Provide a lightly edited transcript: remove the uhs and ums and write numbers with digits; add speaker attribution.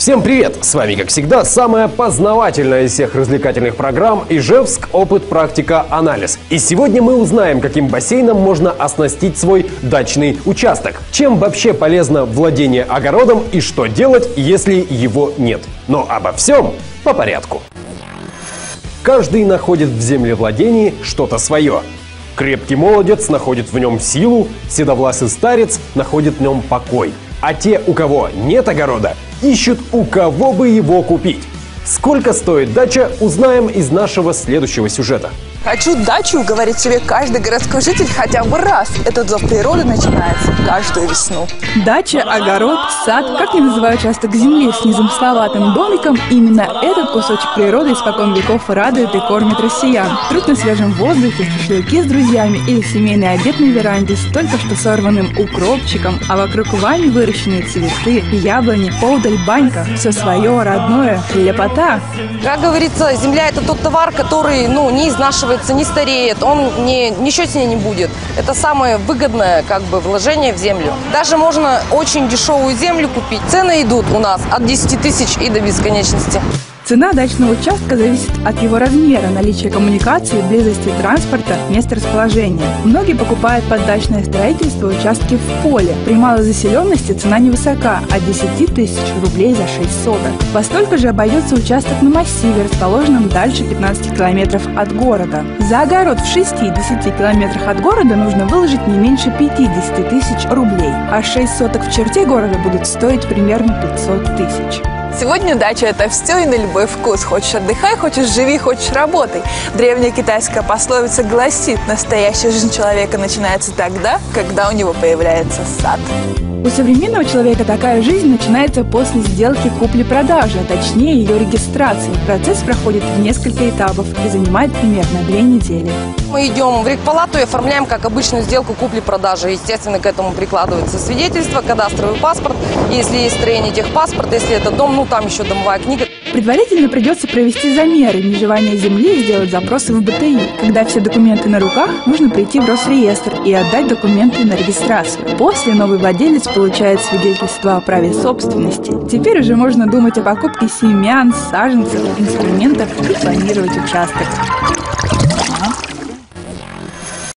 Speaker 1: Всем привет! С вами, как всегда, самая познавательная из всех развлекательных программ «Ижевск. Опыт, практика, анализ». И сегодня мы узнаем, каким бассейном можно оснастить свой дачный участок. Чем вообще полезно владение огородом и что делать, если его нет. Но обо всем по порядку. Каждый находит в землевладении что-то свое. Крепкий молодец находит в нем силу, седовласый старец находит в нем покой. А те, у кого нет огорода, ищут, у кого бы его купить. Сколько стоит дача, узнаем из нашего следующего сюжета.
Speaker 2: Хочу дачу, говорит себе каждый городской житель хотя бы раз. Этот зов природы начинается каждую весну.
Speaker 3: Дача, огород, сад, как ни называют участок земли с незамысловатым домиком, именно этот кусочек природы испокон веков радует и кормит россиян. Труд на свежем воздухе, шашлыки с друзьями или семейный обед на веранде с только что сорванным укропчиком, а вокруг вами выращенные цветы, яблони, поудаль банька, все свое, родное, лепота.
Speaker 4: Как говорится, земля – это тот товар, который не изнашивается, не стареет, он ничего с ней не будет. Это самое выгодное вложение в землю. Даже можно очень дешевую землю купить. Цены идут у нас от 10 тысяч и до бесконечности.
Speaker 3: Цена дачного участка зависит от его размера, наличия коммуникации, близости транспорта, места расположения. Многие покупают под дачное строительство участки в поле. При малой заселенности цена невысока – от 10 тысяч рублей за 6 соток. Во столько же обойдется участок на массиве, расположенном дальше 15 километров от города. За огород в 6-10 километрах от города нужно выложить не меньше 50 тысяч рублей, а 6 соток в черте города будут стоить примерно 500 тысяч.
Speaker 2: Сегодня дача – это все и на любой вкус. Хочешь – отдыхай, хочешь – живи, хочешь – работай. Древняя китайская пословица гласит: настоящая жизнь человека начинается тогда, когда у него появляется сад.
Speaker 3: У современного человека такая жизнь начинается после сделки купли-продажи, а точнее ее регистрации. Процесс проходит в несколько этапов и занимает примерно 2 недели.
Speaker 4: Мы идем в регпалату и оформляем, как обычную сделку купли-продажи. Естественно, к этому прикладывается свидетельство, кадастровый паспорт. Если есть строение, техпаспорт, если это дом, там еще домовая книга.
Speaker 3: Предварительно придется провести замеры, межевание земли и сделать запросы в БТИ. Когда все документы на руках, нужно прийти в Росреестр и отдать документы на регистрацию. После новый владелец получает свидетельство о праве собственности. Теперь уже можно думать о покупке семян, саженцев, инструментов и планировать участок.